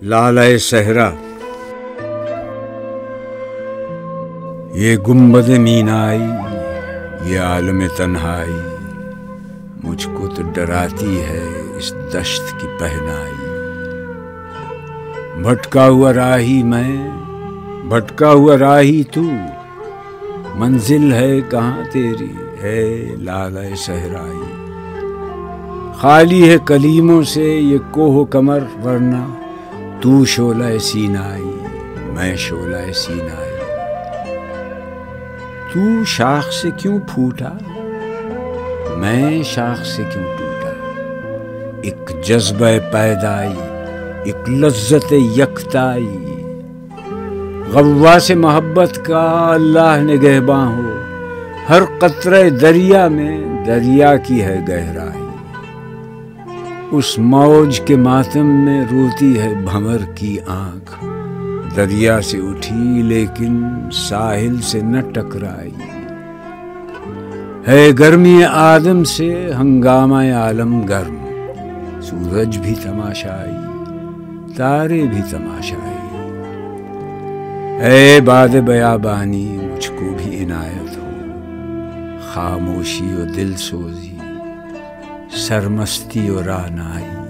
लालय सहरा। ये गुंबद मीनाई, ये आलम तन्हाई, मुझको तो डराती है इस दश्त की पहनाई। भटका हुआ राही मैं, भटका हुआ राही तू, मंजिल है कहाँ तेरी है लालय सहराई। खाली है कलीमों से ये कोह कमर, वरना तू शोला सीनाई, मैं शोला सीनाई। तू शाख से क्यों फूटा, मैं शाख से क्यों टूटा। एक जज्बे पैदाई, एक लज्जत यकताई, गव्वा से मोहब्बत का अल्लाह ने गहबां हो। हर कतरे दरिया में दरिया की है गहराई। उस मौज के मातम में रोती है भंवर की आंख। दरिया से उठी लेकिन साहिल से न टकराई। है गर्मी आदम से हंगामा आलम गर्म। सूरज भी तमाशाई, तारे भी तमाशाई। ऐ बाद बयाबानी मुझको भी इनायत हो। खामोशी और दिल सोजी, सरमस्ती और रानाई।